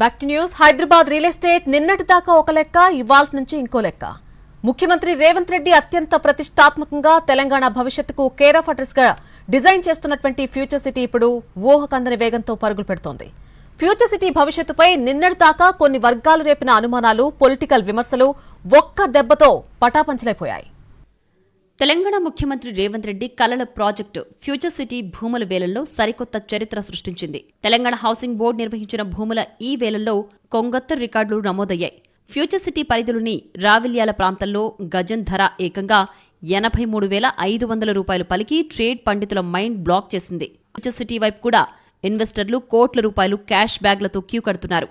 Back to news. Hyderabad real estate నిన్నటి దాకా ఒక లెక్క, ఇవాల్టి నుంచి ఇంకో లెక్క. ముఖ్యమంత్రి రేవంత్ రెడ్డి అత్యంత ప్రతిష్టాత్మకంగా తెలంగాణ భవిష్యత్తుకు కేర్ ఆఫ్ అడ్రస్ గా డిజైన్ చేస్తున్నటువంటి ఫ్యూచర్ సిటీ ఇప్పుడు ఊహకందని వేగంతో పరుగులు పెడుతోంది. ఫ్యూచర్ సిటీ భవిష్యత్తుపై నిన్నటి దాకా కొన్ని వర్గాలు రేపిన అనుమానాలు, పొలిటికల్ విమర్శలు ఒక్క దెబ్బతో పటాపంచలైపోయాయి. తెలంగాణ ముఖ్యమంత్రి రేవంత్ రెడ్డి కలల ప్రాజెక్టు ఫ్యూచర్ సిటీ భూముల వేలంలో సరికొత్త చరిత్ర సృష్టించింది. తెలంగాణ హౌసింగ్ బోర్డు నిర్వహించిన భూముల ఈ వేలంలో కొంగొత్త రికార్డులు నమోదయ్యాయి. ఫ్యూచర్ సిటీ పరిధిలోని రావిల్యాల ప్రాంతంలో గజం ధర ఏకంగా 83,500 రూపాయలు పలికి ట్రేడ్ పండితుల మైండ్ బ్లాక్ చేసింది. ఫ్యూచర్ సిటీ వైపు కూడా ఇన్వెస్టర్లు కోట్ల రూపాయలు క్యాష్ బ్యాగ్లతో క్యూ కడుతున్నారు.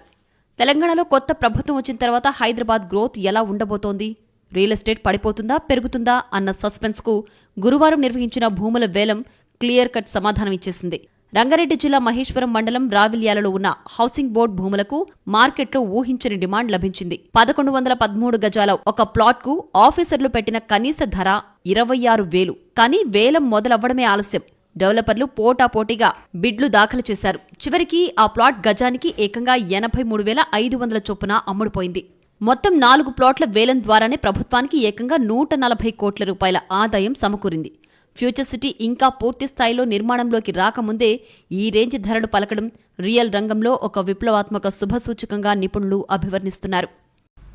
తెలంగాణలో కొత్త ప్రభుత్వం వచ్చిన తర్వాత హైదరాబాద్ గ్రోత్ ఎలా ఉండబోతోంది? రియల్ ఎస్టేట్ పడిపోతుందా, పెరుగుతుందా అన్న సస్పెన్స్ కు గురువారం నిర్వహించిన భూముల వేలం క్లియర్ కట్ సమాధానం ఇచ్చేసింది. రంగారెడ్డి జిల్లా మహేశ్వరం మండలం రావిల్యాలలో ఉన్న హౌసింగ్ బోర్డు భూములకు మార్కెట్లో ఊహించని డిమాండ్ లభించింది. 1113 గజాల ఒక ప్లాట్ కు ఆఫీసర్లు పెట్టిన కనీస ధర 26,000. కానీ వేలం మొదలవ్వడమే ఆలస్యం. డెవలపర్లు పోటాపోటీగా బిడ్లు దాఖలు చేశారు. చివరికి ఆ ప్లాట్ గజానికి ఏకంగా 83,500 చొప్పున అమ్ముడుపోయింది. మొత్తం 4 ప్లాట్ల వేలం ద్వారానే ప్రభుత్వానికి ఏకంగా 140 కోట్ల రూపాయల ఆదాయం సమకూరింది. ఫ్యూచర్ సిటీ ఇంకా పూర్తి స్థాయిలో నిర్మాణంలోకి రాకముందే ఈ రేంజ్ ధరలు పలకడం రియల్ రంగంలో ఒక విప్లవాత్మక శుభసూచకంగా నిపుణులు అభివర్ణిస్తున్నారు.